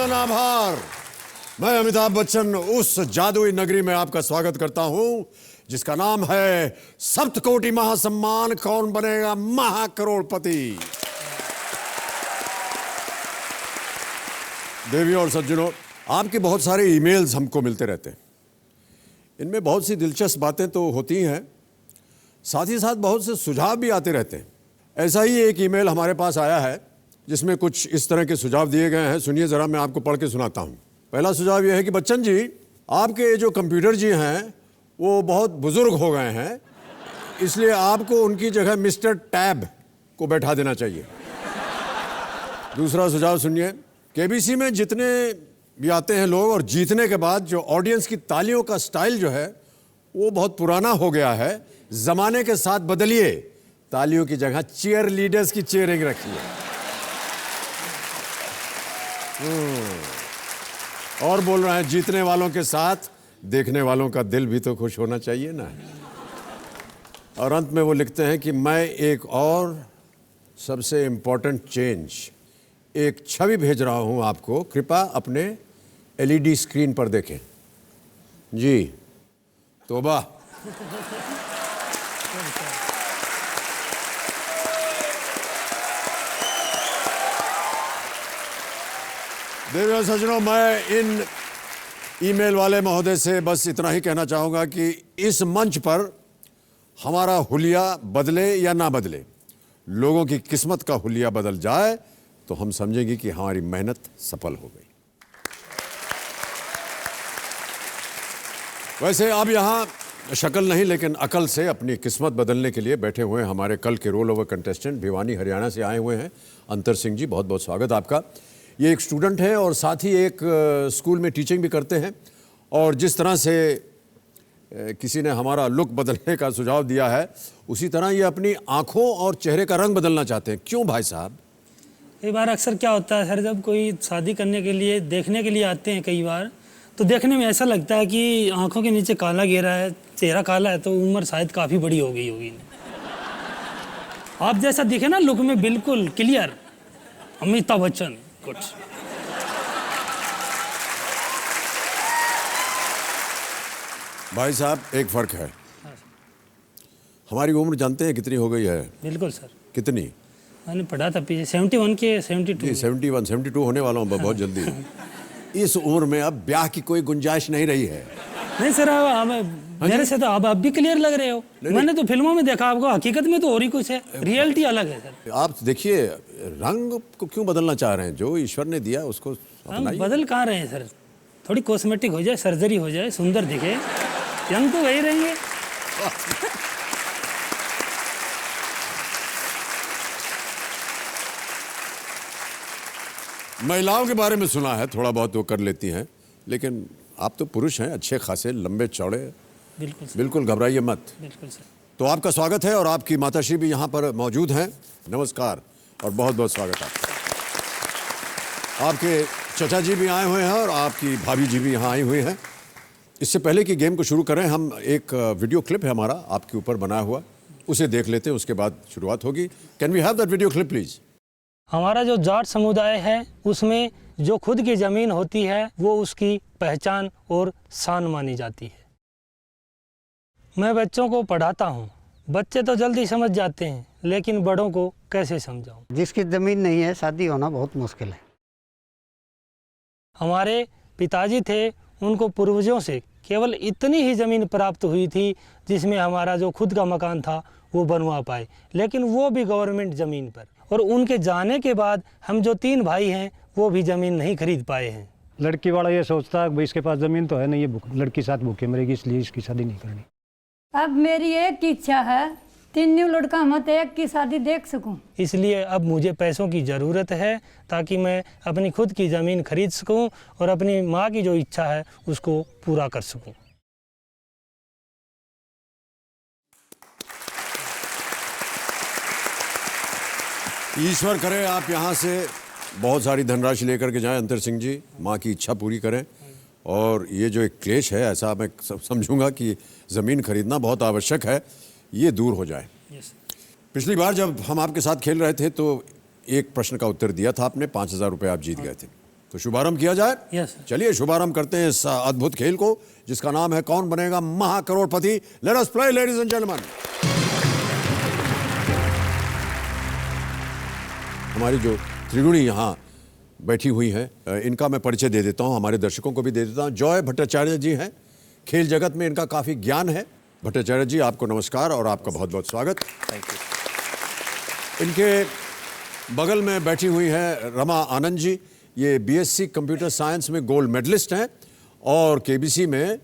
आनंद आभार। मैं अमिताभ बच्चन उस जादुई नगरी में आपका स्वागत करता हूं जिसका नाम है सप्तकोटि महासम्मान कौन बनेगा महाकरोड़पति। देवियों और सज्जनों, आपके बहुत सारे ईमेल्स हमको मिलते रहते हैं। इनमें बहुत सी दिलचस्प बातें तो होती हैं, साथ ही साथ बहुत से सुझाव भी आते रहते हैं। ऐसा ही एक ईमेल हमारे पास आया है जिसमें कुछ इस तरह के सुझाव दिए गए हैं। सुनिए जरा, मैं आपको पढ़ के सुनाता हूं। पहला सुझाव यह है कि बच्चन जी, आपके जो कंप्यूटर जी हैं वो बहुत बुजुर्ग हो गए हैं, इसलिए आपको उनकी जगह मिस्टर टैब को बैठा देना चाहिए। दूसरा सुझाव सुनिए, केबीसी में जितने भी आते हैं लोग और जीतने के बाद जो ऑडियंस की तालियों का स्टाइल जो है वो बहुत पुराना हो गया है, जमाने के साथ बदलिए, तालियों की जगह चीयर लीडर्स की चीयरिंग रखिए। और बोल रहे हैं, जीतने वालों के साथ देखने वालों का दिल भी तो खुश होना चाहिए ना। और अंत में वो लिखते हैं कि मैं एक और सबसे इंपॉर्टेंट चेंज, एक छवि भेज रहा हूं आपको, कृपया अपने एलईडी स्क्रीन पर देखें। जी तौबा। देवियों सज्जनों, मैं इन ईमेल वाले महोदय से बस इतना ही कहना चाहूंगा कि इस मंच पर हमारा हुलिया बदले या ना बदले, लोगों की किस्मत का हुलिया बदल जाए तो हम समझेंगे कि हमारी मेहनत सफल हो गई। वैसे अब यहां शक्ल नहीं लेकिन अकल से अपनी किस्मत बदलने के लिए बैठे हुए हैं हमारे कल के roll over contestant Bhiwani Haryana से आए हुए हैं अंतर सिंह जी। बहुत बहुत स्वागत आपका। ये एक स्टूडेंट है और साथ ही एक स्कूल में टीचिंग भी करते हैं, और जिस तरह से किसी ने हमारा लुक बदलने का सुझाव दिया है उसी तरह ये अपनी आंखों और चेहरे का रंग बदलना चाहते हैं। क्यों भाई साहब? कई बार अक्सर क्या होता है सर, जब कोई शादी करने के लिए देखने के लिए आते हैं कई बार, तो देखने में ऐसा लगता है कि आंखों के नीचे काला घेरा है, चेहरा काला है, तो उम्र शायद काफ़ी बड़ी हो गई होगी। आप जैसा दिखे ना लुक में, बिल्कुल क्लियर अमिताभ बच्चन कुछ। भाई साहब एक फर्क है, हमारी उम्र जानते हैं कितनी हो गई है? बिल्कुल सर। कितनी? मैंने पढ़ा था पीछे 71 के 72। 72 होने वाला हूँ बहुत जल्दी। इस उम्र में अब ब्याह की कोई गुंजाइश नहीं रही है। नहीं सर, अब मेरे से तो आप भी क्लियर लग रहे हो। मैंने तो फिल्मों में देखा आपको, हकीकत में तो और ही कुछ है, रियलिटी अलग है सर। आप देखिए, रंग को क्यों बदलना चाह रहे हैं? जो ईश्वर ने दिया उसको हम बदल कहाँ रहे हैं सर? थोड़ी कॉस्मेटिक हो जाए, सर्जरी हो जाए, सुंदर दिखे, यंग तो वही रहेंगे। महिलाओं के बारे में सुना है, थोड़ा बहुत वो कर लेती हैं, लेकिन आप तो पुरुष हैं, अच्छे खासे लंबे चौड़े। बिल्कुल सर। बिल्कुल घबराइए मत। बिल्कुल सर। तो आपका स्वागत है और आपकी माताश्री भी यहाँ पर मौजूद हैं। नमस्कार और बहुत बहुत स्वागत आपका। आपके चचा जी भी आए हुए हैं और आपकी भाभी जी भी यहाँ आई हुई हैं। इससे पहले कि गेम को शुरू करें, हम एक वीडियो क्लिप है हमारा आपके ऊपर बनाया हुआ, उसे देख लेते हैं, उसके बाद शुरुआत होगी। Can we have that video clip please? हमारा जो जाट समुदाय है उसमें जो खुद की ज़मीन होती है वो उसकी पहचान और शान मानी जाती है। मैं बच्चों को पढ़ाता हूँ, बच्चे तो जल्दी समझ जाते हैं, लेकिन बड़ों को कैसे समझाऊँ? जिसकी ज़मीन नहीं है, शादी होना बहुत मुश्किल है। हमारे पिताजी थे, उनको पूर्वजों से केवल इतनी ही ज़मीन प्राप्त हुई थी जिसमें हमारा जो खुद का मकान था वो बनवा पाए, लेकिन वो भी गवर्नमेंट ज़मीन पर। और उनके जाने के बाद हम जो 3 भाई हैं वो भी ज़मीन नहीं खरीद पाए हैं। लड़की वाला ये सोचता है भाई इसके पास ज़मीन तो है नहीं, ये लड़की साथ भूखे मरेगी, इसलिए इसकी शादी नहीं करनी। अब मेरी एक इच्छा है, 3 न्यू लड़का मत एक की शादी देख सकूं। इसलिए अब मुझे पैसों की ज़रूरत है ताकि मैं अपनी खुद की ज़मीन खरीद सकूं और अपनी माँ की जो इच्छा है उसको पूरा कर सकूं। ईश्वर करे आप यहाँ से बहुत सारी धनराशि लेकर के जाएं अंतर सिंह जी, माँ की इच्छा पूरी करें। और ये जो एक क्लेश है, ऐसा मैं समझूंगा कि ज़मीन खरीदना बहुत आवश्यक है, ये दूर हो जाए। पिछली बार जब हम आपके साथ खेल रहे थे तो एक प्रश्न का उत्तर दिया था आपने, 5,000 रुपये आप जीत गए थे। तो शुभारंभ किया जाए। Yes, sir. चलिए शुभारंभ करते हैं इस अद्भुत खेल को जिसका नाम है कौन बनेगा महाकरोड़पति। Let us play ladies and gentlemen. हमारी जो त्रिगुणी यहाँ बैठी हुई हैं इनका मैं परिचय दे देता हूँ, हमारे दर्शकों को भी दे देता हूँ। जॉय भट्टाचार्य जी हैं, खेल जगत में इनका काफ़ी ज्ञान है। भट्टाचार्य जी आपको नमस्कार और आपका बहुत बहुत स्वागत। Thank you. इनके बगल में बैठी हुई है रमा आनंद जी, ये बीएससी कंप्यूटर साइंस में गोल्ड मेडलिस्ट हैं और केबीसी में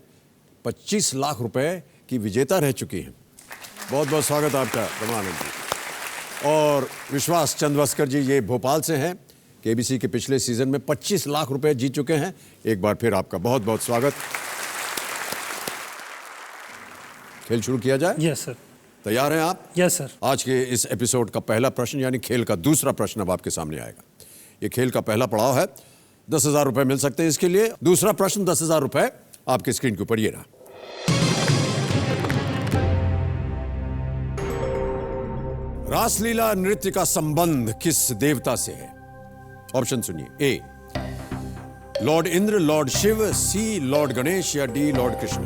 25 लाख रुपए की विजेता रह चुकी हैं। बहुत बहुत स्वागत आपका रमा आनंद जी। और विश्वास चंद्रवस्कर जी ये भोपाल से हैं, केबीसी के पिछले सीजन में 25 लाख रुपए जीत चुके हैं। एक बार फिर आपका बहुत बहुत स्वागत। खेल शुरू किया जाए। Yes sir. तैयार हैं आप? Yes sir. आज के इस एपिसोड का पहला प्रश्न यानी खेल का दूसरा प्रश्न अब आपके सामने आएगा। ये खेल का पहला पड़ाव है, 10,000 रुपए मिल सकते हैं इसके लिए। दूसरा प्रश्न 10,000 रुपए आपके स्क्रीन के ऊपर ये रहा। रासलीला नृत्य का संबंध किस देवता से है? ऑप्शन सुनिए। A lord Indra, lord Shiva, C lord Ganesh या डी लॉर्ड कृष्ण।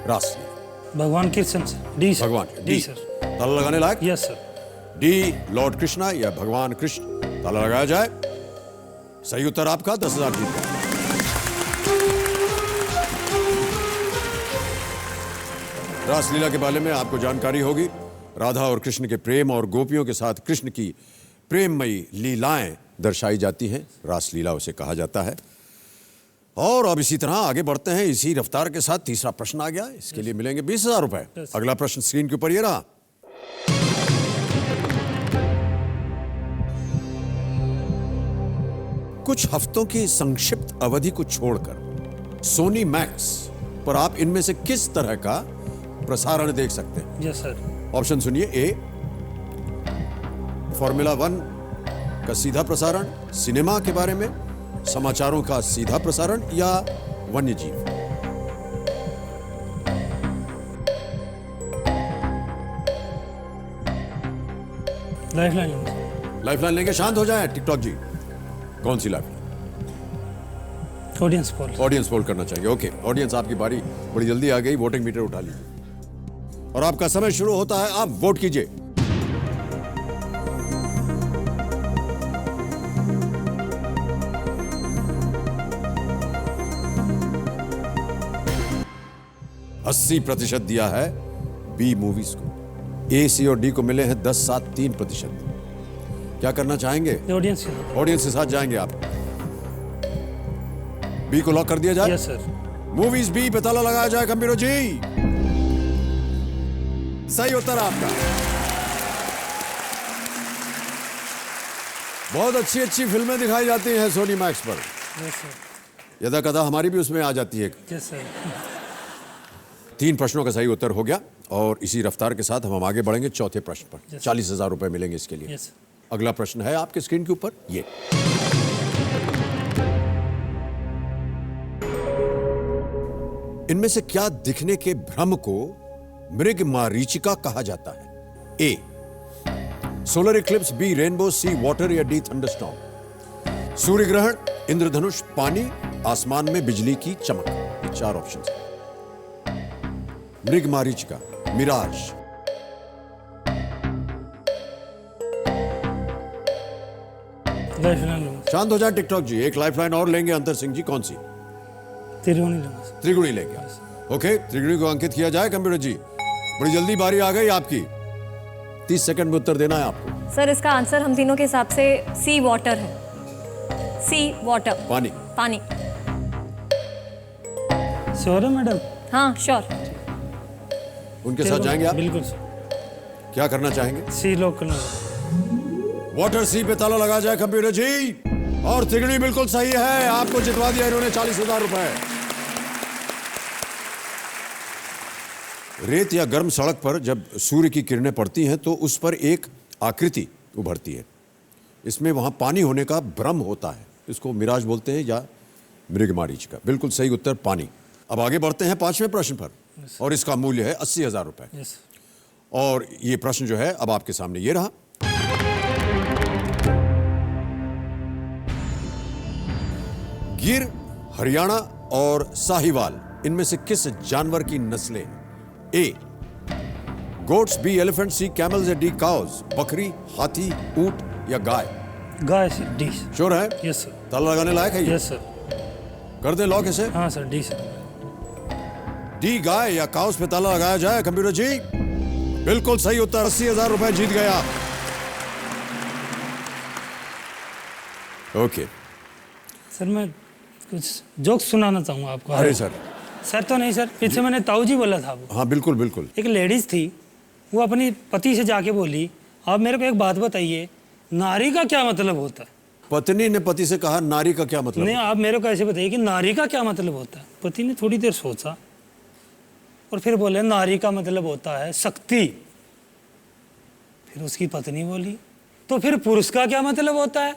रासलीला भगवान कृष्ण सर। D sir. भगवान डी सर। ताला लगाने लायक? Yes sir. D lord Krishna या भगवान कृष्ण। ताला लगाया जाए। सही उत्तर आपका 10,000 जीत गए। रासलीला के बारे में आपको जानकारी होगी। राधा और कृष्ण के प्रेम और गोपियों के साथ कृष्ण की प्रेममयी लीलाएं दर्शाई जाती हैं, रासलीला उसे कहा जाता है। और अब इसी तरह आगे बढ़ते हैं इसी रफ्तार के साथ। तीसरा प्रश्न आ गया, इसके लिए मिलेंगे 20,000 रुपए। अगला प्रश्न स्क्रीन के ऊपर ये रहा। कुछ हफ्तों की संक्षिप्त अवधि को छोड़कर सोनी मैक्स पर आप इनमें से किस तरह का प्रसारण देख सकते हैं? Yes sir. ऑप्शन सुनिए। ए फॉर्मूला 1 का सीधा प्रसारण, सिनेमा के बारे में, समाचारों का सीधा प्रसारण या वन्य जीव। लाइफलाइन। लाइफलाइन लेंगे? शांत हो जाए टिकटॉक जी। कौन सी lifeline? Audience poll. Audience poll करना चाहिए। ओके ऑडियंस आपकी बारी बड़ी जल्दी आ गई। वोटिंग मीटर उठा लीजिए और आपका समय शुरू होता है। आप वोट कीजिए। अस्सी 80% दिया है बी मूवीज को। ए, सी और डी को मिले हैं 10, 7, 3%। क्या करना चाहेंगे? ऑडियंस। ऑडियंस के साथ जाएंगे आप। बी को लॉक कर दिया जाए। Yes sir. मूवीज बी पे ताला लगाया जाए। कंप्यूटर जी सही उत्तर आपका। बहुत अच्छी अच्छी फिल्में दिखाई जाती हैं सोनी मैक्स पर। Yes sir. यदा कदा हमारी भी उसमें आ जाती है। Yes sir. 3 प्रश्नों का सही उत्तर हो गया और इसी रफ्तार के साथ हम आगे बढ़ेंगे चौथे प्रश्न पर। 40,000 रुपए मिलेंगे इसके लिए। यस। अगला प्रश्न है आपके स्क्रीन के ऊपर ये। इनमें से क्या दिखने के भ्रम को मृगमारीचिका कहा जाता है? ए सोलर इक्लिप्स, बी रेनबो, सी वाटर या डी थंडरस्टॉर्म। सूर्य ग्रहण, इंद्रधनुष, पानी, आसमान में बिजली की चमक। ये 4 ऑप्शन है। मृगमारीचिका, मिराज। लाइफलाइन लूंगा। शांत हो जाए टिकटॉक जी। एक लाइफलाइन और लेंगे अंतर सिंह जी। कौन सी? त्रिगुणी लूंगा सर। त्रिगुणी लेंगे। ओके त्रिगुणी को अंकित किया जाए। कंप्यूटर जी बड़ी जल्दी बारी आ गई आपकी। 30 सेकंड में उत्तर देना है आपको। सर इसका आंसर हम तीनों के हिसाब से सी वाटर है। सी वाटर। पानी। पानी। श्योर है मैडम? हाँ श्योर। उनके साथ जाएंगे आप? बिल्कुल सर। क्या करना चाहेंगे? सी लॉक करना। वाटर सी पे ताला लगा जाए कंप्यूटर जी। और त्रिगुणी बिल्कुल सही है। आपको जितवा दिया इन्होंने 40,000 रुपए। रेत या गर्म सड़क पर जब सूर्य की किरणें पड़ती हैं तो उस पर एक आकृति उभरती है। इसमें वहां पानी होने का भ्रम होता है। इसको मिराज बोलते हैं या मृगमारीचिका। बिल्कुल सही उत्तर पानी। अब आगे बढ़ते हैं 5वें प्रश्न पर और इसका मूल्य है 80,000 रुपए। यस। और ये प्रश्न जो है अब आपके सामने ये रहा। गिर, हरियाणा और साहिवाल इनमें से किस जानवर की नस्लें हैं? ए गोट्स, बी एलिफेंट, सी कैमल्स या डी काउज? बकरी, हाथी, ऊंट या गाय? गाय सर, डी सर। श्योर है? Yes sir. ताला लगाने लायक है ये? Yes sir. कर दे लॉक इसे। हाँ सर, डी सर। डी गाय या काउस पे ताला लगाया जाए कंप्यूटर जी? बिल्कुल सही उत्तर। 80,000 रुपए जीत गए आप। ओके। सर मैं कुछ जोक्स सुनाना चाहूँगा आपको। अरे सर। सर तो नहीं सर, पीछे मैंने ताऊ जी बोला था वो। हाँ बिल्कुल बिल्कुल। एक लेडीज थी, वो अपनी पति से जाके बोली, आप मेरे को एक बात बताइए, नारी का क्या मतलब होता है? पत्नी ने पति से कहा नारी का क्या मतलब? नहीं, आप मेरे को ऐसे बताइए कि नारी का क्या मतलब होता है। पति ने थोड़ी देर सोचा और फिर बोले, नारी का मतलब होता है शक्ति। फिर उसकी पत्नी बोली, तो फिर पुरुष का क्या मतलब होता है?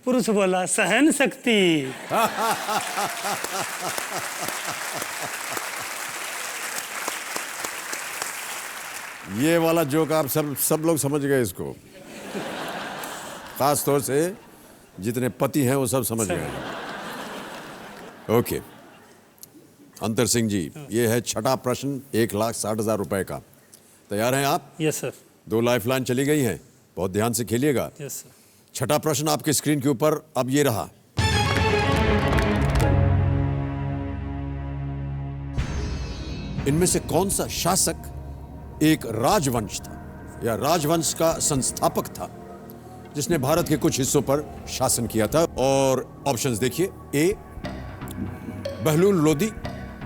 पुरुष बोला, सहन शक्ति। ये वाला जोक आप सब लोग समझ गए इसको, खास तौर से जितने पति हैं वो सब समझ गए। ओके अंतर सिंह जी, ये है छठा प्रश्न 1,60,000 रुपए का। तैयार हैं आप? Yes sir. 2 लाइफलाइन चली गई हैं, बहुत ध्यान से खेलिएगा। Yes sir. छठा प्रश्न आपके स्क्रीन के ऊपर अब ये रहा। इनमें से कौन सा शासक एक राजवंश था या राजवंश का संस्थापक था जिसने भारत के कुछ हिस्सों पर शासन किया था? और ऑप्शंस देखिए। ए बहलूल लोदी,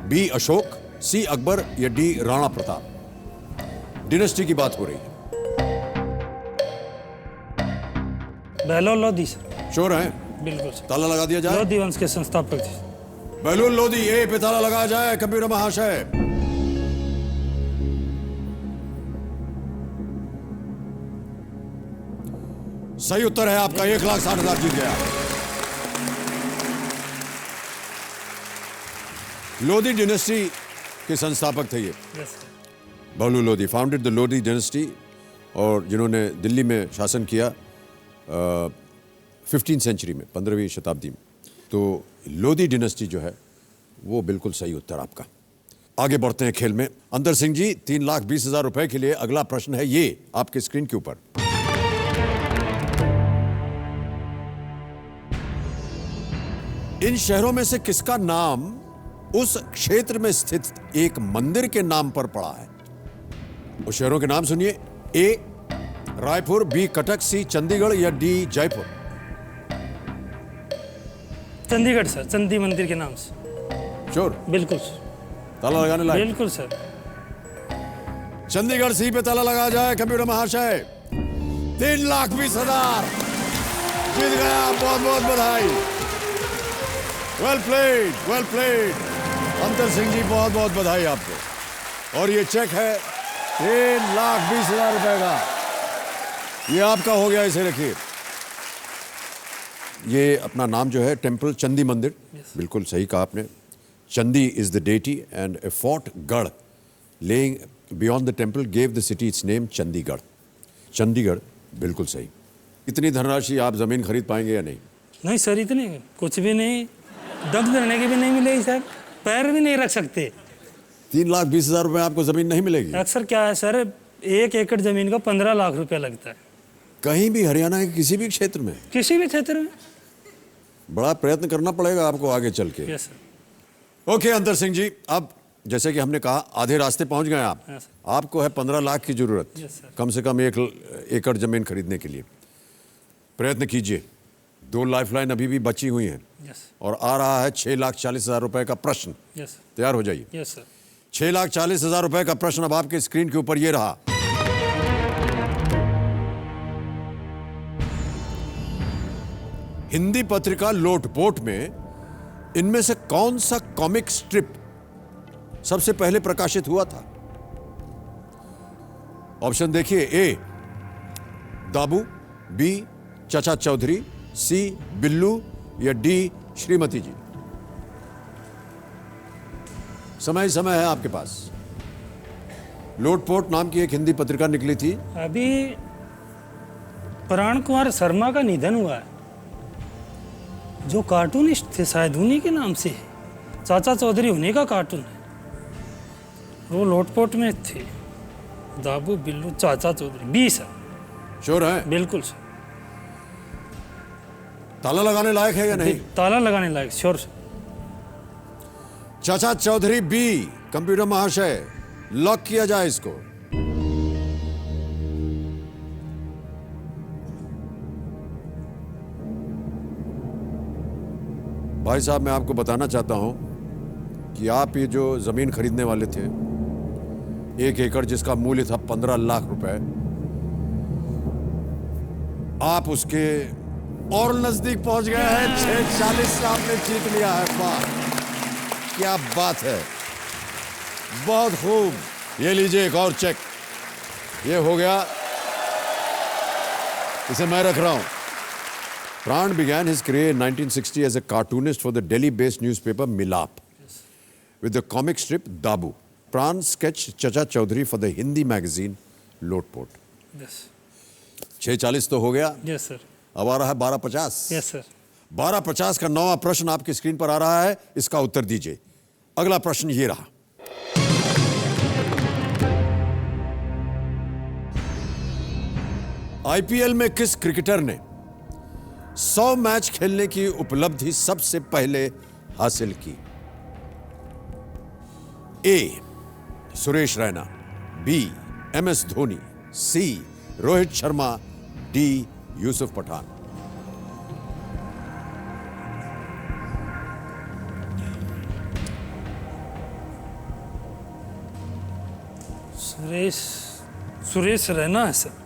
बी अशोक, सी अकबर या डी राणा प्रताप? डिनेस्टी की बात हो रही है। बहलोल लोधी सर। श्योर हैं? बिल्कुल सर। ताला लगा दिया जाए। लोधी वंश के संस्थापक थे। बहलूल लोदी ए पे ताला लगाया जाए कंप्यूटर महाशय। सही उत्तर है आपका। 1,60,000 जीत गया। लोधी डिनेस्टी के संस्थापक थे ये। Yes sir. Bahlul Lodhi founded the Lodhi dynasty, और जिन्होंने दिल्ली में शासन किया 15वीं सेंचुरी में, 15वीं शताब्दी में। तो लोधी डिनेस्टी जो है वो बिल्कुल सही उत्तर आपका। आगे बढ़ते हैं खेल में। अंतर सिंह जी, 3,20,000 रुपए के लिए अगला प्रश्न है ये आपके स्क्रीन के ऊपर। इन शहरों में से किसका नाम उस क्षेत्र में स्थित एक मंदिर के नाम पर पड़ा है? उस शहरों के नाम सुनिए। ए रायपुर, बी कटक, सी चंडीगढ़ या डी जयपुर? चंडीगढ़ सर, चंडी मंदिर के नाम से। श्योर? बिल्कुल सर। ताला लगाने लायक? बिल्कुल सर। चंडीगढ़ सी पे ताला लगाया जाए कंप्यूटर महाशय। 3,20,000 जीत गया। बहुत बहुत बधाई। Well played, well played. अंतर सिंह जी, बहुत बहुत बधाई आपको। और ये चेक है 3,20,000 रुपए का। ये आपका हो गया, इसे रखिए। ये अपना नाम जो है टेम्पल चंदी मंदिर, बिल्कुल सही कहा आपने। Chandi is the deity and a fort garh lying beyond the temple gave the city its name Chandigarh. Chandigarh बिल्कुल सही। इतनी धनराशि आप जमीन खरीद पाएंगे या नहीं? नहीं सर, इतने कुछ भी नहीं, दम देने की भी नहीं मिलेगी सर, पैर भी नहीं रख सकते। 3,20,000 रुपए आपको जमीन नहीं मिलेगी? अक्सर क्या है सर, 1 एकड़ जमीन का 15 लाख रुपया लगता है। कहीं भी, हरियाणा के किसी भी क्षेत्र में? किसी भी क्षेत्र में। बड़ा प्रयत्न करना पड़ेगा आपको आगे चल के। Yes sir. ओके अंतर सिंह जी, अब जैसे कि हमने कहा आधे रास्ते पहुंच गए आप। यस आपको है 15 लाख की जरूरत, यस सर। कम से कम 1 एकड़ जमीन खरीदने के लिए। प्रयत्न कीजिए। 2 लाइफलाइन अभी भी बची हुई हैं। यस और आ रहा है 6,40,000 रुपए का प्रश्न। यस तैयार हो जाइए। Yes sir. 6,40,000 रुपए का प्रश्न अब आपके स्क्रीन के ऊपर ये रहा। हिंदी पत्रिका लोटपोट में इनमें से कौन सा कॉमिक स्ट्रिप सबसे पहले प्रकाशित हुआ था? ऑप्शन देखिए। ए दाबू, बी चाचा चौधरी, सी बिल्लू या डी श्रीमती जी? समय है आपके पास। लोटपोट नाम की एक हिंदी पत्रिका निकली थी। अभी प्राण कुमार शर्मा का निधन हुआ है, जो कार्टूनिस्ट थे शायद उन्हीं के नाम से है। चाचा चौधरी उन्हीं का कार्टून है। वो लोटपोट में थे। दाबू बिल्लू चाचा चौधरी 20 है। श्योर है? बिल्कुल सर। ताला लगाने लायक है या नहीं? ताला लगाने लायक श्योर सर। चाचा चौधरी बी, कंप्यूटर महाशय लॉक किया जाए इसको। भाई साहब, मैं आपको बताना चाहता हूं कि आप ये जो जमीन खरीदने वाले थे, 1 एकड़ जिसका मूल्य था 15 लाख रुपए, आप उसके और नजदीक पहुंच गए हैं। 640 से आपने जीत लिया है। वाह, क्या बात है, बहुत खूब। ये लीजिए एक और चेक, ये हो गया, इसे मैं रख रहा हूं। Pran began his career in 1960 as a cartoonist for the Delhi-based newspaper Milap with the comic strip Dabu. Pran sketched Chacha Chaudhary for the Hindi magazine Lotpot. Yes 640 तो हो गया। Yes sir. अब आ रहा है 1250। Yes sir. 1250 का 9वां प्रश्न आपकी screen पर आ रहा है, इसका उत्तर दीजिए। अगला प्रश्न ये रहा। आईपीएल में किस क्रिकेटर ने 100 मैच खेलने की उपलब्धि सबसे पहले हासिल की? ए सुरेश रैना, बी एमएस धोनी, सी रोहित शर्मा, डी यूसुफ पठान। सुरेश रैना है सर।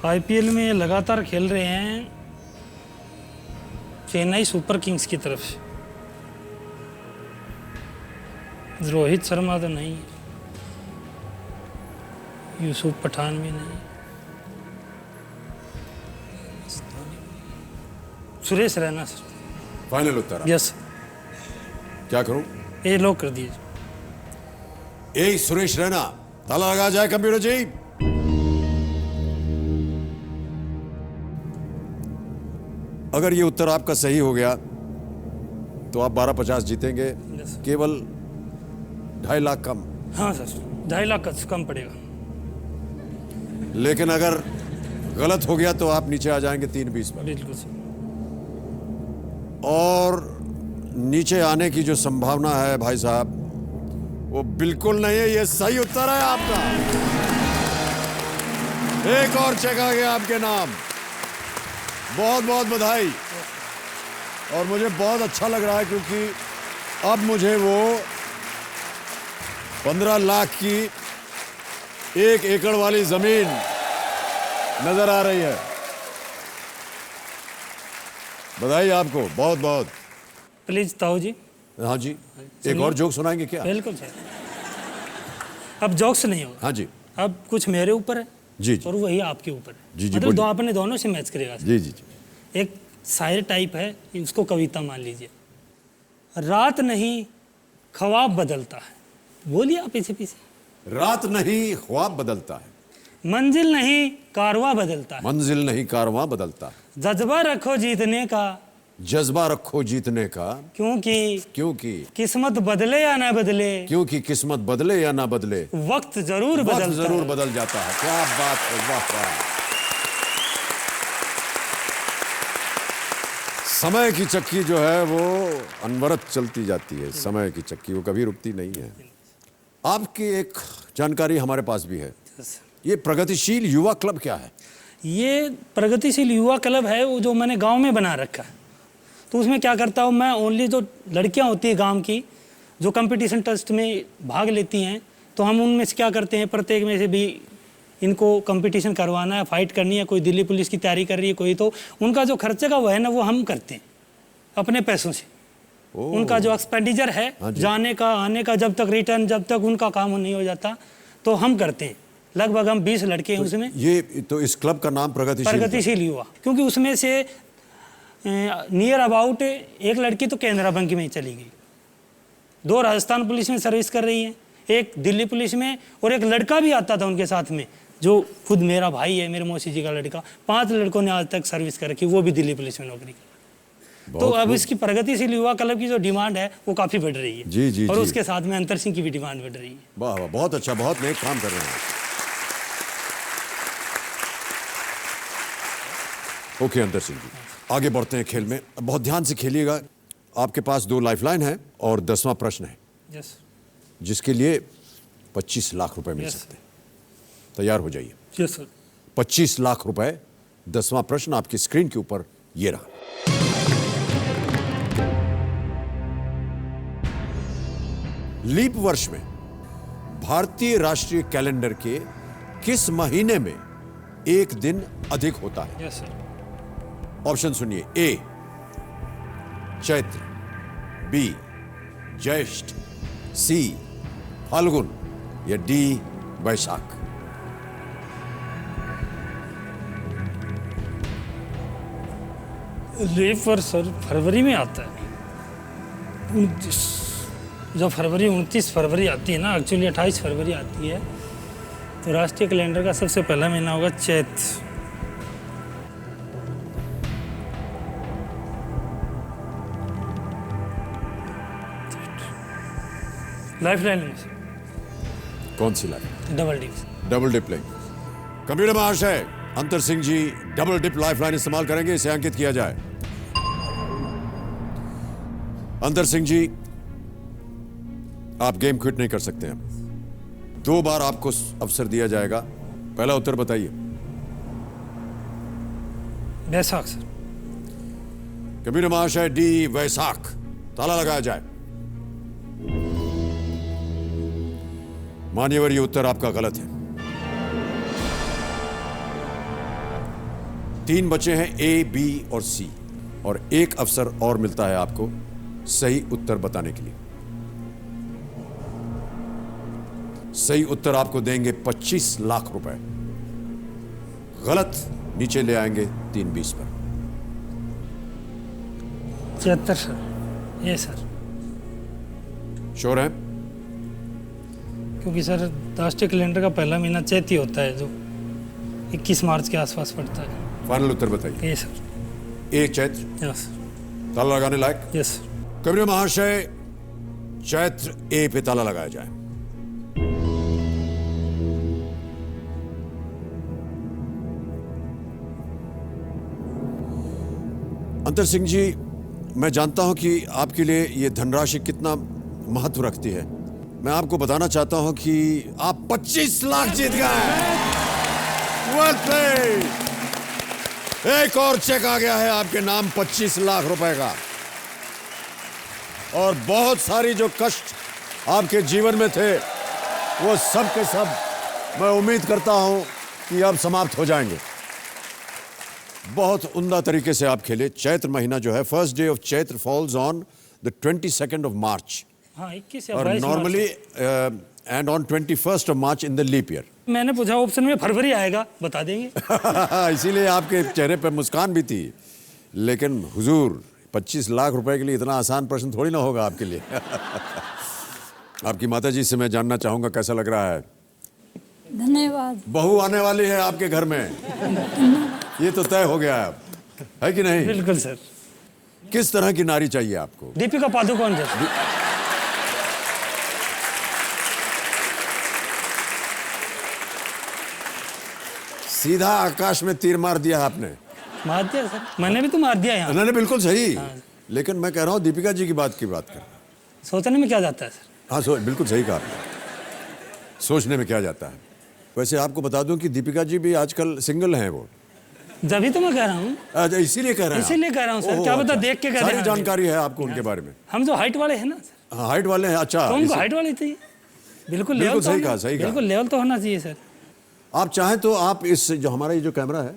आईपीएल में ये लगातार खेल रहे हैं चेन्नई सुपर किंग्स की तरफ से। रोहित शर्मा तो नहीं है, यूसुफ पठान भी नहीं, सुरेश रैना सर। फाइनल उत्तर? यस। क्या करूं? ये लॉक कर दीजिए। ए सुरेश रैना, ताला लगा जाए कंप्यूटर जी। अगर ये उत्तर आपका सही हो गया तो आप 1250 जीतेंगे, केवल 2.5 लाख कम। हाँ सर, 2.5 लाख कम पड़ेगा। लेकिन अगर गलत हो गया तो आप नीचे आ जाएंगे 320 पर। बिल्कुल सर। और नीचे आने की जो संभावना है भाई साहब, वो बिल्कुल नहीं है। ये सही उत्तर है आपका। एक और चेक आ गया आपके नाम। बहुत बहुत बधाई। और मुझे बहुत अच्छा लग रहा है क्योंकि अब मुझे वो 15 लाख की 1 एकड़ वाली जमीन नजर आ रही है। बधाई आपको, बहुत बहुत। प्लीज ताऊ जी। हाँ जी, एक और जोक सुनाएंगे क्या? बिल्कुल सर। अब जोक्स नहीं होगा। हाँ जी। अब कुछ मेरे ऊपर है जी जी और वही आपके ऊपर है। जी जी, मतलब बोलिए। आपने दोनों से मैच करेगा सर। जी जी जी। एक शायर टाइप है, उसको कविता मान लीजिए। रात नहीं ख्वाब बदलता है। बोलिए आप पीछे पीछे। रात नहीं ख्वाब बदलता है, मंजिल नहीं कारवां बदलता है। मंजिल नहीं कारवां बदलता है। जज्बा रखो जीतने का, जज्बा रखो जीतने का, क्योंकि क्योंकि किस्मत बदले या ना बदले, क्योंकि किस्मत बदले या ना बदले, वक्त जरूर वक्त बदलता जरूर है। बदल जाता है। क्या बात है, वाह वाह। समय की चक्की जो है वो अनवरत चलती जाती है। समय की चक्की वो कभी रुकती नहीं है। आपकी एक जानकारी हमारे पास भी है। ये प्रगतिशील युवा क्लब क्या है? ये प्रगतिशील युवा क्लब है, वो जो मैंने गांव में बना रखा है। तो उसमें क्या करता हूँ मैं, ओनली जो लड़कियां होती है गांव की, जो कंपटीशन टेस्ट में भाग लेती हैं, तो हम उनमें से क्या करते हैं, प्रत्येक में से भी इनको कंपटीशन करवाना है, फाइट करनी है। कोई दिल्ली पुलिस की तैयारी कर रही है, कोई तो उनका जो खर्चे का वो है ना, वो हम करते हैं अपने पैसों से। उनका जो एक्सपेंडिचर है, हाँ जी। जाने का आने का, जब तक रिटर्न, जब तक उनका काम नहीं हो जाता, तो हम करते हैं। लगभग हम 20 लड़के हैं उसमें। ये तो इस क्लब का नाम प्रगतिशील युवा, क्योंकि उसमें से नियर अबाउट एक लड़की तो केंद्रा बैंक में ही चली गई, 2 राजस्थान पुलिस में सर्विस कर रही है, एक दिल्ली पुलिस में, और एक लड़का भी आता था उनके साथ में जो खुद मेरा भाई है, मेरे मौसी जी का लड़का। 5 लड़कों ने आज तक सर्विस कर रखी, वो भी दिल्ली पुलिस में नौकरी कर। तो अब इसकी प्रगतिशील युवा क्लब की जो डिमांड है वो काफ़ी बढ़ रही है। जी, जी, और जी। उसके साथ में अंतर सिंह की भी डिमांड बढ़ रही है। वाह वाह, बहुत अच्छा, बहुत नेक काम कर रहे हैं। ओके अंतर सिंह जी, आगे बढ़ते हैं खेल में। बहुत ध्यान से खेलिएगा। आपके पास 2 लाइफलाइन है और 10वां प्रश्न है, यस जिसके लिए 25 लाख रुपए मिल Yes. सकते हैं। तैयार हो जाइए। Yes sir. 25 लाख रुपए। 10वां प्रश्न आपकी स्क्रीन के ऊपर ये रहा। लीप वर्ष में भारतीय राष्ट्रीय कैलेंडर के किस महीने में एक दिन अधिक होता है? Yes sir. ऑप्शन सुनिए। ए चैत्र, बी ज्येष्ठ, सी फाल्गुन या डी वैशाख। लीप वर्ष सर फरवरी में आता है। 29 जब फरवरी 29 फरवरी आती है ना, एक्चुअली 28 फरवरी आती है, तो राष्ट्रीय कैलेंडर का सबसे पहला महीना होगा चैत्र। लाइफ लाइन में कौन सी line? Double dip. Double dip line. Computer महाशय, Antar Singh ji double dip lifeline इस्तेमाल करेंगे, इसे अंकित किया जाए। अंतर सिंह जी, आप गेम क्विट नहीं कर सकते हैं। 2 बार आपको अवसर दिया जाएगा। पहला उत्तर बताइए। वैशाख सर। कंप्यूटर महाशय, डी वैशाख। ताला लगाया जाए। मान्यवर, ये उत्तर आपका गलत है। 3 बचे हैं, ए, बी और सी, और 1 अवसर और मिलता है आपको सही उत्तर बताने के लिए। सही उत्तर आपको देंगे 25 लाख रुपए। गलत नीचे ले आएंगे 320 पर। चैत्र सर। ये सर, श्योर है? क्योंकि सर राष्ट्रीय कैलेंडर का पहला महीना चैती होता है, जो 21 मार्च के आसपास पड़ता है। फाइनल उत्तर बताइए। ये सर। ए चैत्र। यस ताला लगाने लायक? Yes sir. कबीर महाशय, चैत्र ए पे ताला लगाया जाए। अंतर सिंह जी, मैं जानता हूं कि आपके लिए यह धनराशि कितना महत्व रखती है। मैं आपको बताना चाहता हूं कि आप 25 लाख जीत गए। Well played। एक और चेक आ गया है आपके नाम 25 लाख रुपए का। और बहुत सारी जो कष्ट आपके जीवन में थे, वो सब के सब मैं उम्मीद करता हूं कि अब समाप्त हो जाएंगे। बहुत उम्दा तरीके से आप खेले। चैत्र महीना जो है, first day of Chaitra falls on the 22nd of March, हाँ 21 या और 22 normally end on 21st of March in the leap year. मैंने पूछा ऑप्शन में फरवरी आएगा, बता देंगे। इसीलिए आपके चेहरे पर मुस्कान भी थी। लेकिन हुजूर, 25 लाख रुपए के लिए इतना आसान प्रश्न थोड़ी ना होगा आपके लिए। आपकी माताजी से मैं जानना चाहूंगा कैसा लग रहा है? धन्यवाद। बहू आने वाली है आपके घर में, ये तो तय हो गया है कि नहीं? बिल्कुल सर। किस तरह की नारी चाहिए आपको? दीपिका पादुकोण जैसे। सीधा आकाश में तीर मार दिया आपने। मार दिया सर, मैंने भी तो मार दिया यहाँ। नहीं, बिल्कुल सही। लेकिन मैं कह रहा हूँ दीपिका जी की बात कर रहा हूं। सोचने में क्या जाता है सर? हाँ, बिल्कुल सही कहा आपने। सोचने में क्या जाता है। वैसे आपको बता दूं कि दीपिका जी भी आजकल सिंगल हैं वो। जब ही तो मैं कह रहा हूँ। अच्छा, इसीलिए कह रहे हैं? इसीलिए कह रहा हूँ सर, ओह, क्या पता अच्छा। देख के कह सारी रहे हैं। जानकारी है आपको उनके बारे में। हम जो हाइट वाले हैं ना सर। हाँ, हाइट वाले हैं। अच्छा, तो उनको हाइट वाले थे। बिल्कुल लेवल तो सही होना- कहा, सही कहा। बिल्कुल लेवल तो होना चाहिए सर। आप चाहें तो आप इस जो हमारा ये जो कैमरा है,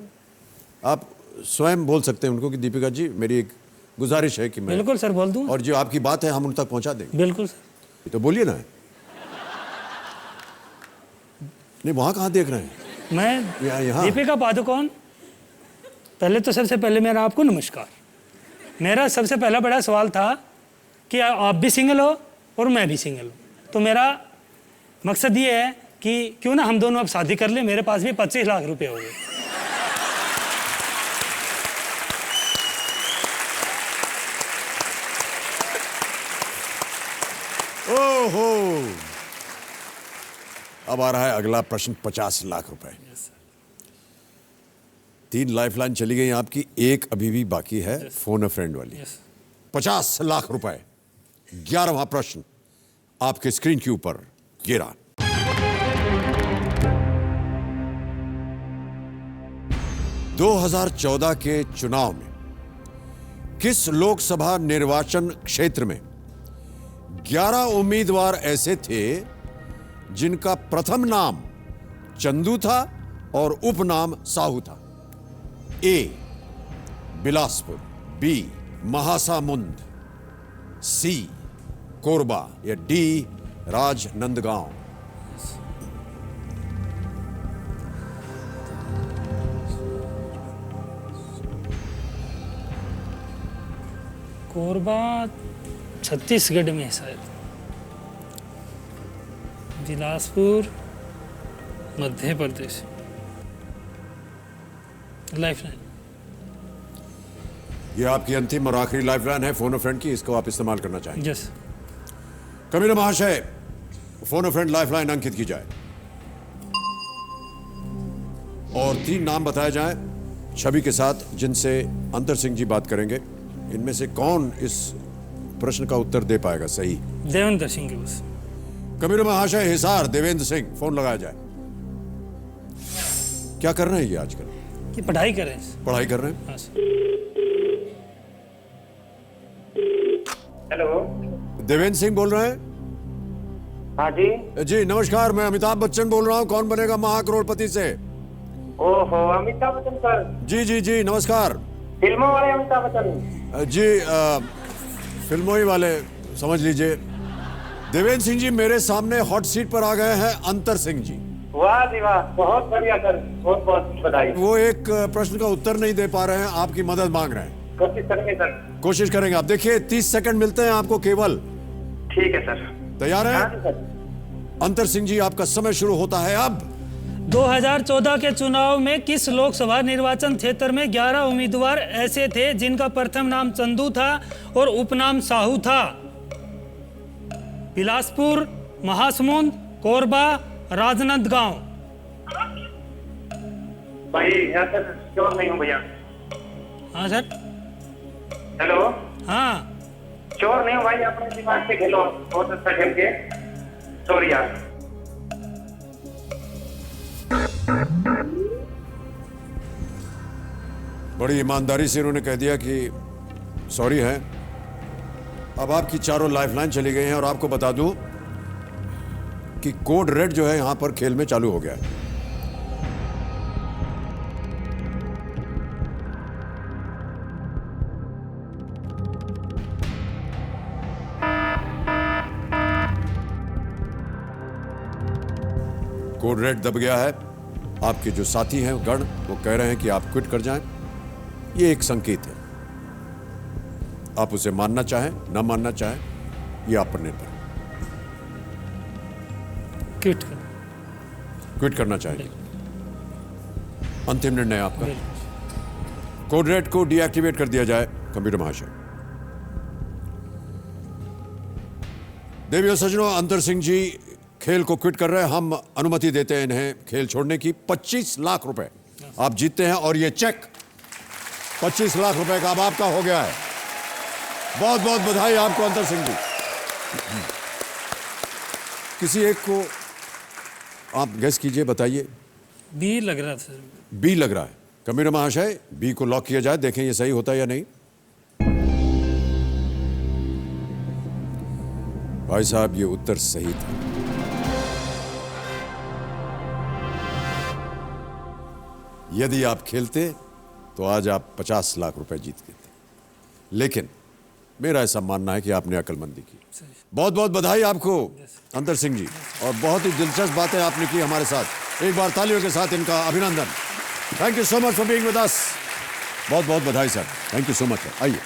आप स्वयं बोल सकते हैं उनको कि दीपिका जी, मेरी एक गुजारिश है कि मैं, बिल्कुल सर, बोल दूँ। और जो आपकी बात है हम उन तक पहुंचा देंगे। बिल्कुल सर। तो बोलिए ना। नहीं, वहां कहाँ देख रहे हैं? मैं यहाँ। दीपिका पादुकोण, पहले तो सबसे पहले मेरा आपको नमस्कार। मेरा सबसे पहला बड़ा सवाल था कि आप भी सिंगल हो और मैं भी सिंगल हूँ, तो मेरा मकसद ये है कि क्यों ना हम दोनों अब शादी कर लें। मेरे पास भी 25 लाख रुपए हो गए। ओहो, अब आ रहा है अगला प्रश्न, 50 लाख रुपए। 3 लाइफलाइन चली गई आपकी, एक अभी भी बाकी है, फोन अ फ्रेंड वाली। 50 लाख रुपए। 11वां प्रश्न आपके स्क्रीन के ऊपर गिरा। – 2014 के चुनाव में किस लोकसभा निर्वाचन क्षेत्र में 11 उम्मीदवार ऐसे थे जिनका प्रथम नाम चंदू था और उपनाम साहू था? ए बिलासपुर, बी महासामुंद, सी कोरबा या डी राजनंदगांव। कोरबा छत्तीसगढ़ में है शायद, बिलासपुर मध्य प्रदेश। लाइफलाइन। ये आपकी अंतिम और आखिरी लाइफलाइन है फोन अ फ्रेंड की, इसको आप इस्तेमाल करना चाहेंगे? यस। कबीर महाशय, फोन अ फ्रेंड लाइफलाइन अंकित की जाए और 3 नाम बताए जाएं छवि के साथ जिनसे अंतर सिंह जी बात करेंगे। इनमें से कौन इस प्रश्न का उत्तर दे पाएगा सही? देवेंद्र सिंह के बस। कबीर महाशय हिसार, देवेंद्र सिंह, फोन लगाया जाए। क्या कर रहे हैं ये आजकल? कि पढ़ाई करें। पढ़ाई कर रहे हैं। हाँ सर। हेलो, देवेंद्र सिंह बोल रहे हैं? हाँ जी। जी नमस्कार, मैं अमिताभ बच्चन बोल रहा हूँ, कौन बनेगा महाकरोड़पति से। ओहो, अमिताभ बच्चन सर। जी जी जी नमस्कार। फिल्मों वाले अमिताभ बच्चन। जी फिल्मों ही वाले समझ लीजिए। देवेंद्र सिंह जी मेरे सामने हॉट सीट पर आ गए हैं अंतर सिंह जी। वाह जी वाह, बहुत बढ़िया सर, बहुत बहुत बधाई। वो एक प्रश्न का उत्तर नहीं दे पा रहे हैं, आपकी मदद मांग रहे हैं। कोशिश करेंगे सर। कोशिश करेंगे आप। देखिए 30 सेकंड मिलते हैं आपको केवल। ठीक है सर। तैयार हाँ हैं? जी सर। अंतर सिंह जी आपका समय शुरू होता है अब। 2014 के चुनाव में किस लोकसभा निर्वाचन क्षेत्र में 11 उम्मीदवार ऐसे थे जिनका प्रथम नाम चंदू था और उपनाम साहू था? बिलासपुर, महासमुंद, कोरबा, राजनांदगांव। भाई यहाँ सर श्योर नहीं हूँ भैया। हाँ सर। हेलो। हाँ श्योर नहीं हूँ भाई, अपने दिमाग से खेलो, बहुत अच्छा खेल के। सॉरी यार। बड़ी ईमानदारी से इन्होंने कह दिया कि सॉरी है। अब आपकी चारों लाइफलाइन चली गई हैं और आपको बता दूं कि कोड रेड जो है यहां पर खेल में चालू हो गया है। कोड रेड दब गया है। आपके जो साथी हैं गण वो कह रहे हैं कि आप क्विट कर जाएं। ये एक संकेत है, आप उसे मानना चाहें ना मानना चाहें ये आप पर निर्भर है। क्विट करना चाहेंगे? अंतिम निर्णय आपका। कोड रेड को डीएक्टिवेट कर दिया जाए। कंप्यूटर महाशय। देवियों सज्जनों, अंतर सिंह जी खेल को क्विट कर रहे हैं। हम अनुमति देते हैं इन्हें खेल छोड़ने की। 25 लाख रुपए आप जीतते हैं और ये चेक 25 लाख रुपए का अब आपका हो गया है। बहुत बहुत बधाई आपको अंतर सिंह जी। किसी एक को आप गेस कीजिए, बताइए। बी लग रहा था सर। बी लग रहा है। कबीर महाशय, बी को लॉक किया जाए, देखें ये सही होता है या नहीं। भाई साहब ये उत्तर सही था। यदि आप खेलते तो आज आप 50 लाख रुपए जीत गए थे, लेकिन मेरा ऐसा मानना है कि आपने अक्लमंदी की। बहुत बहुत बधाई आपको अंतर सिंह जी, और बहुत ही दिलचस्प बातें आपने की हमारे साथ। एक बार तालियों के साथ इनका अभिनंदन। Thank you so much for being with us. बहुत बहुत बधाई sir, thank you so much. आइए।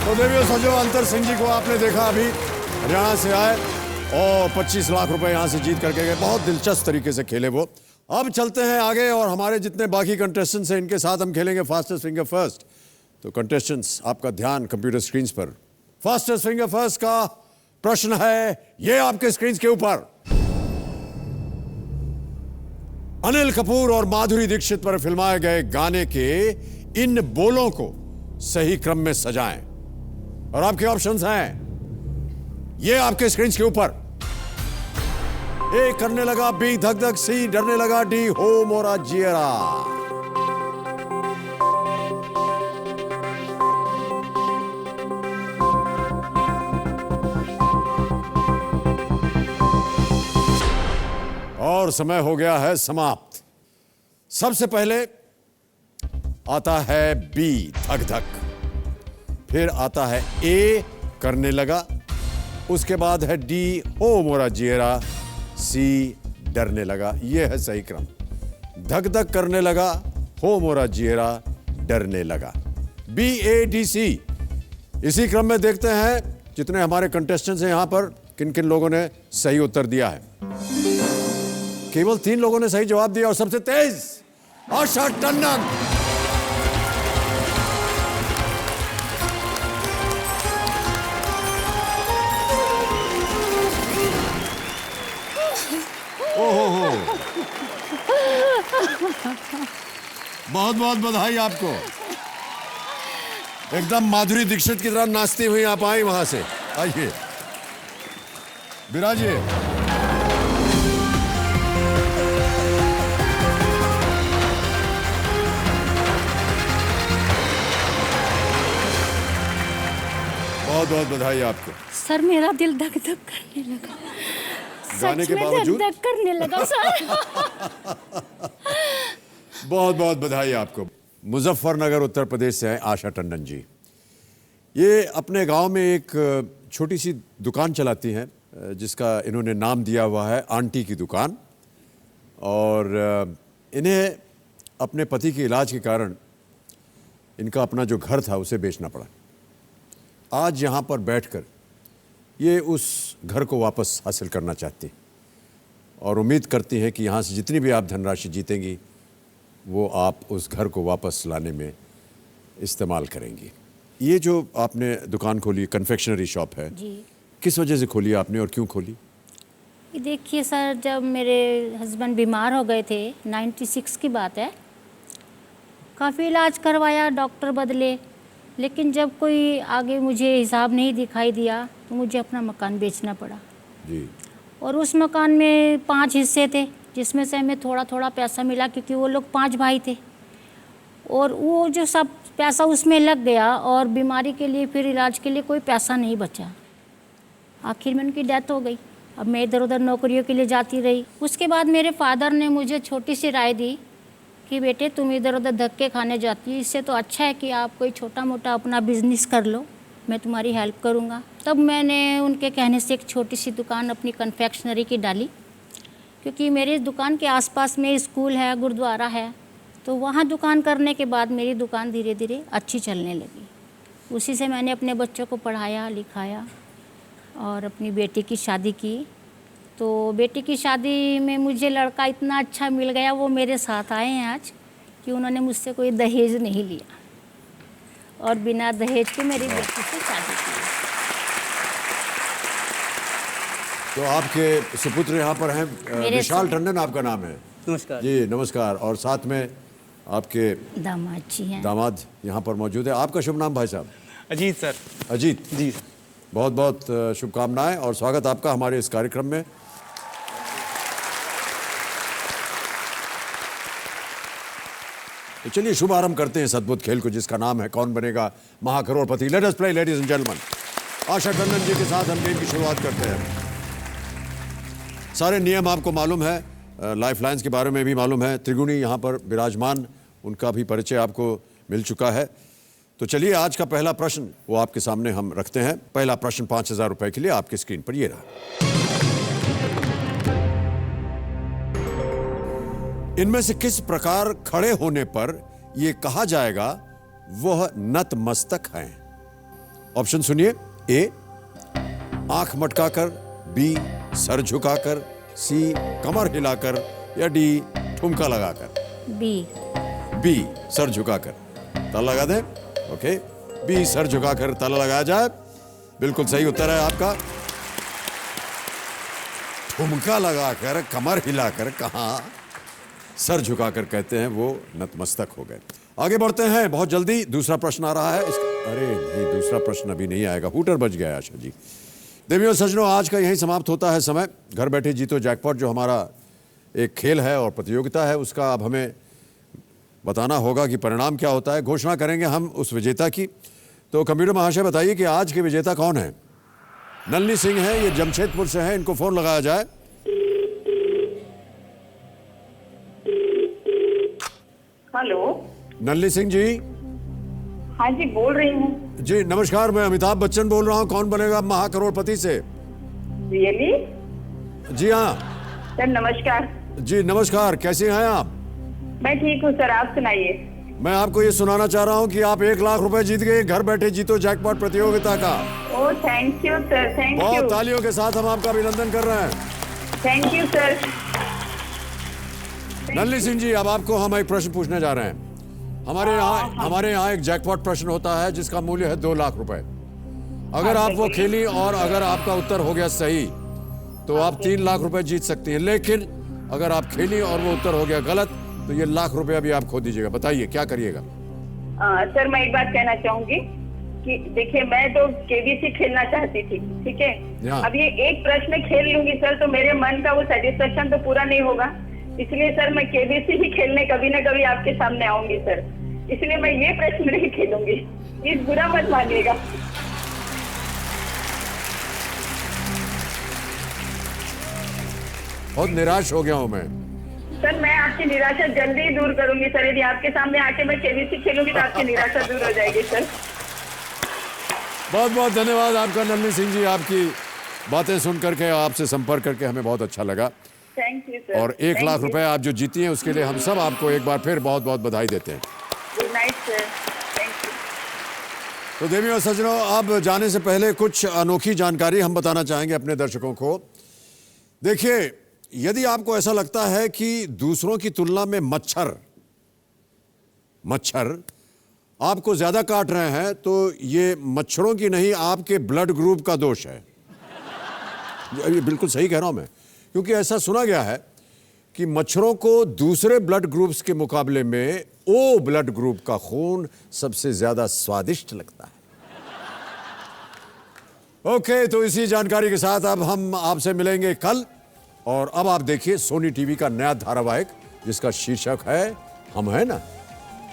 तो देवियों सजो, अंतर सिंह जी को आपने देखा, अभी हरियाणा से आए और 25 लाख रुपए यहां से जीत करके गए। बहुत दिलचस्प तरीके से खेले वो, अब चलते हैं आगे और हमारे जितने बाकी कंटेस्टेंट्स हैं इनके साथ हम खेलेंगे फास्टेस्ट फिंगर फर्स्ट। तो कंटेस्टेंट्स आपका ध्यान कंप्यूटर स्क्रीन पर। फास्टेस्ट फिंगर फर्स्ट का प्रश्न है ये आपके स्क्रीन के ऊपर। अनिल कपूर और माधुरी दीक्षित पर फिल्माए गए गाने के इन बोलों को सही क्रम में सजाएं। और आपके ऑप्शंस हैं ये आपके स्क्रीन के ऊपर। ए करने लगा, बी धक धक, सी डरने लगा, डी हो मोरा जियरा। और समय हो गया है समाप्त। सबसे पहले आता है बी धक धक, फिर आता है ए करने लगा, उसके बाद है डी हो मोरा जियरा, सी डरने लगा। यह है सही क्रम। धक धक करने लगा, हो मोरा जियरा, डरने लगा। B A D C. इसी क्रम में देखते हैं जितने हमारे कंटेस्टेंट्स हैं यहां पर किन किन लोगों ने सही उत्तर दिया है। केवल 3 लोगों ने सही जवाब दिया और सबसे तेज आशा टंडन। ओहो, बहुत बहुत बधाई आपको। एकदम माधुरी दीक्षित की तरह नाचती हुई आप आई वहां से। आइए विराजिए। बहुत बहुत बधाई आपको। सर मेरा दिल धक धक करने लगा, गाने सच के में बावजूद धक धक करने लगा सर। बहुत बहुत बधाई आपको। मुजफ्फरनगर उत्तर प्रदेश से हैं आशा टंडन जी। ये अपने गांव में एक छोटी सी दुकान चलाती हैं जिसका इन्होंने नाम दिया हुआ है आंटी की दुकान। और इन्हें अपने पति के इलाज के कारण इनका अपना जो घर था उसे बेचना पड़ा। आज यहाँ पर बैठकर ये उस घर को वापस हासिल करना चाहती हैं और उम्मीद करती हैं कि यहाँ से जितनी भी आप धनराशि जीतेंगी वो आप उस घर को वापस लाने में इस्तेमाल करेंगी। ये जो आपने दुकान खोली, कन्फेक्शनरी शॉप है, जी किस वजह से खोली आपने और क्यों खोली? ये देखिए सर, जब मेरे हस्बैंड बीमार हो गए थे, 96 की बात है, काफ़ी इलाज करवाया, डॉक्टर बदले, लेकिन जब कोई आगे मुझे हिसाब नहीं दिखाई दिया तो मुझे अपना मकान बेचना पड़ा जी। और उस मकान में 5 हिस्से थे जिसमें से हमें थोड़ा थोड़ा पैसा मिला क्योंकि वो लोग 5 भाई थे और वो जो सब पैसा उसमें लग गया और बीमारी के लिए फिर इलाज के लिए कोई पैसा नहीं बचा। आखिर में उनकी डेथ हो गई। अब मैं इधर उधर नौकरियों के लिए जाती रही। उसके बाद मेरे फादर ने मुझे छोटी सी राय दी कि बेटे तुम इधर उधर धक्के खाने जाती है, इससे तो अच्छा है कि आप कोई छोटा मोटा अपना बिजनेस कर लो, मैं तुम्हारी हेल्प करूँगा। तब मैंने उनके कहने से एक छोटी सी दुकान अपनी कन्फेक्शनरी की डाली क्योंकि मेरी दुकान के आसपास में स्कूल है, गुरुद्वारा है, तो वहाँ दुकान करने के बाद मेरी दुकान धीरे धीरे अच्छी चलने लगी। उसी से मैंने अपने बच्चों को पढ़ाया लिखाया और अपनी बेटी की शादी की। तो बेटी की शादी में मुझे लड़का इतना अच्छा मिल गया, वो मेरे साथ आए हैं आज कि उन्होंने मुझसे कोई दहेज नहीं लिया और बिना दहेज के मेरी बेटी से शादी की। तो आपके सुपुत्र यहाँ पर हैं, विशाल टंडन आपका नाम है। नमस्कार जी नमस्कार। और साथ में आपके दामाद जी हैं। दामाद यहाँ पर मौजूद है। आपका शुभ नाम भाई साहब? अजीत सर। अजीत जी बहुत बहुत शुभकामनाएं और स्वागत आपका हमारे इस कार्यक्रम में। तो चलिए शुभ आरंभ करते हैं इस अद्भुत खेल को जिसका नाम है कौन बनेगा महाकरोड़पति। Let us play ladies and gentlemen. Asha Tandon ji के साथ हम गेम की शुरुआत करते हैं। सारे नियम आपको मालूम है, लाइफ लाइन्स के बारे में भी मालूम है, त्रिगुणी यहाँ पर विराजमान, उनका भी परिचय आपको मिल चुका है। तो चलिए आज का पहला प्रश्न वो आपके सामने हम रखते हैं। पहला प्रश्न 5000 रुपए के लिए आपकी स्क्रीन पर ये रहा। इनमें से किस प्रकार खड़े होने पर यह कहा जाएगा वह नतमस्तक हैं? ऑप्शन सुनिए। ए आंख मटकाकर, बी सर झुकाकर, सी कमर हिलाकर या डी ठुमका लगाकर। बी। बी, सर झुकाकर। ताला लगा दें? ओके, बी, सर झुकाकर ताला लगाया जाए। बिल्कुल सही उत्तर है आपका। ठुमका लगाकर, कमर हिलाकर कहा, सर झुकाकर कहते हैं वो नतमस्तक हो गए। आगे बढ़ते हैं बहुत जल्दी। दूसरा प्रश्न आ रहा है। अरे नहीं, दूसरा प्रश्न अभी नहीं आएगा, हूटर बज गया आशा जी। देवियों सज्जनों, आज का यहीं समाप्त होता है समय। घर बैठे जीतो जैकपॉट जो हमारा एक खेल है और प्रतियोगिता है, उसका अब हमें बताना होगा कि परिणाम क्या होता है। घोषणा करेंगे हम उस विजेता की। तो कंप्यूटर महाशय बताइए कि आज के विजेता कौन है? नलनी सिंह है, ये जमशेदपुर से है, इनको फोन लगाया जाए। हेलो, नलनी सिंह जी। हाँ जी, बोल रही हूँ। जी नमस्कार, मैं अमिताभ बच्चन बोल रहा हूँ। कौन बनेगा महाकरोड़पति से? रियली? जी हाँ। सर नमस्कार। जी नमस्कार, कैसे हैं आप? मैं ठीक हूँ सर, आप सुनाइए। मैं आपको ये सुनाना चाह रहा हूँ कि आप 1 लाख रुपए जीत गए घर बैठे जीतो जैकपॉट प्रतियोगिता का। Oh thank you sir, thank you. बहुत तालियों के साथ हम आपका अभिनंदन कर रहे हैं। Thank you sir. Nalini Singh ji, अब आपको हम एक प्रश्न पूछने जा रहे हैं। हमारे यहाँ एक जैकपॉट प्रश्न होता है जिसका मूल्य है 2 लाख रुपए। अगर आप वो खेली और अगर आपका उत्तर हो गया सही तो आप 3 लाख रुपए जीत सकती हैं, लेकिन अगर आप खेली और वो उत्तर हो गया गलत तो ये लाख रुपए अभी आप खो दीजिएगा। बताइए क्या करिएगा? सर मैं एक बात कहना चाहूंगी कि देखिए, मैं तो केबीसी खेलना चाहती थी, ठीक है। अब ये एक प्रश्न खेल लूंगी सर तो मेरे मन का वो सेटिस्फेक्शन तो पूरा नहीं होगा, इसलिए सर मैं केबीसी ही खेलने कभी ना कभी आपके सामने आऊंगी सर। इसलिए मैं ये प्रश्न नहीं खेलूंगी, प्लीज बुरा मत मानिएगा। बहुत निराश हो गया हूं मैं। सर मैं आपकी निराशा जल्दी ही दूर करूंगी सर। यदि आपके सामने आके मैं केबीसी खेलूंगी तो आपकी निराशा दूर हो जाएगी सर। बहुत बहुत धन्यवाद आपका नलनी सिंह जी। आपकी बातें सुन करके, आपसे संपर्क करके हमें बहुत अच्छा लगा। Thank you sir. और 1 लाख रुपए आप जो जीती हैं उसके लिए हम सब आपको एक बार फिर बहुत बहुत बधाई देते हैं। Good night sir, thank you. तो देवियों और सज्जनों, अब जाने से पहले कुछ अनोखी जानकारी हम बताना चाहेंगे अपने दर्शकों को। देखिए, यदि आपको ऐसा लगता है कि दूसरों की तुलना में मच्छर आपको ज्यादा काट रहे हैं तो ये मच्छरों की नहीं, आपके ब्लड ग्रुप का दोष है। ये बिल्कुल सही कह रहा हूं मैं, क्योंकि ऐसा सुना गया है कि मच्छरों को दूसरे ब्लड ग्रुप्स के मुकाबले में ओ ब्लड ग्रुप का खून सबसे ज्यादा स्वादिष्ट लगता है। ओके, तो इसी जानकारी के साथ अब हम आपसे मिलेंगे कल। और अब आप देखिए सोनी टीवी का नया धारावाहिक जिसका शीर्षक है हम है ना।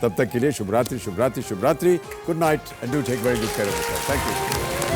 तब तक के लिए शुभ रात्रि, शुभ रात्रि, शुभ रात्रि। Good night and do take very good care of yourself. Thank you.